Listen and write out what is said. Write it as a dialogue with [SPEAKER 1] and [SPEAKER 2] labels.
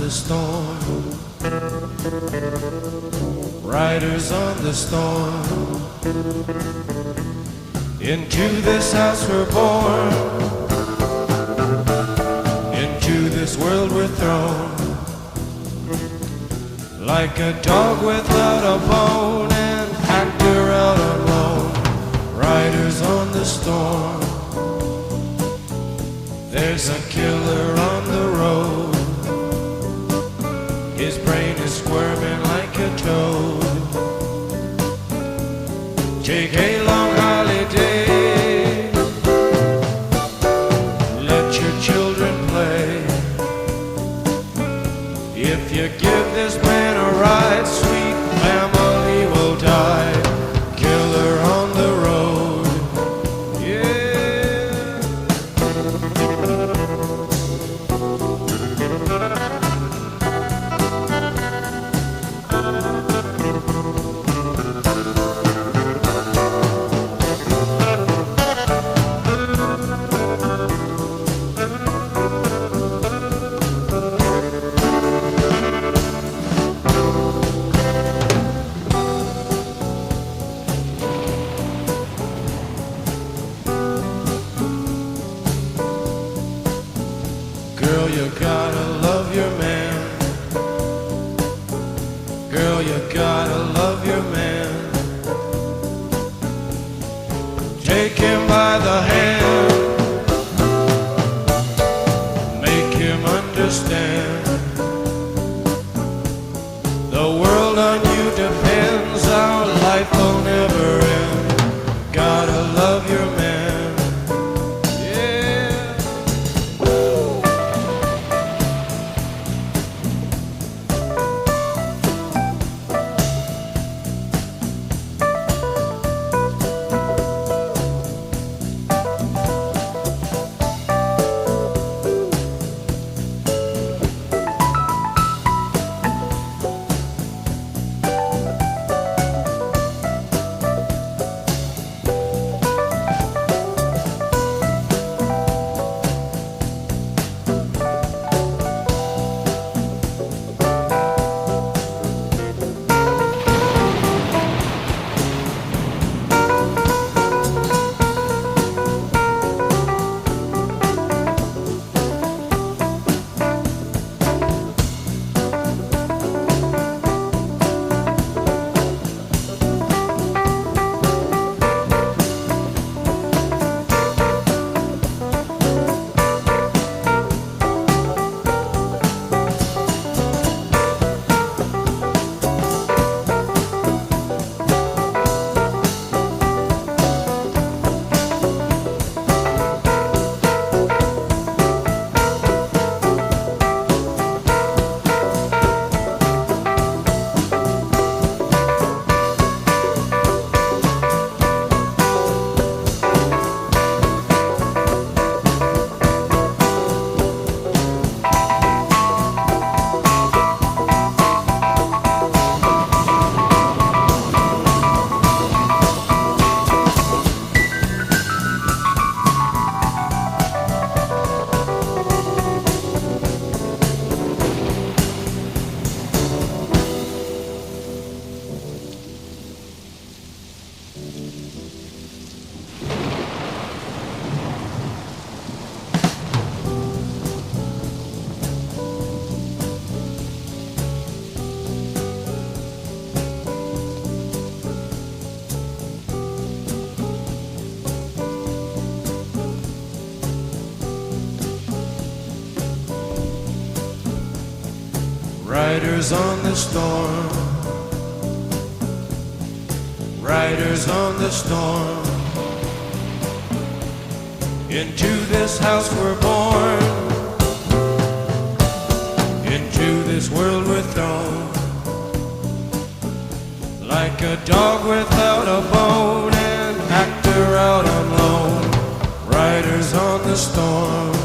[SPEAKER 1] the storm. Riders on the storm. Into this house we're born. Into this world we're thrown. Like a dog without a bone, an actor out alone. Riders on the storm. There's a killer on the road. His brain is squirming like a toad. Take a long holiday. Let your children play. If you give this man a ride, sweet family will die. Killer on the road. Girl, you gotta love your man. Girl, you gotta love your man. Take him by the hand. Make him understand. The world on you depends. Our life will never end. Gotta love your man. Riders on the storm. Riders on the storm. Into this house we're born. Into this world we're thrown. Like a dog without a bone, an actor out on loan. Riders on the storm.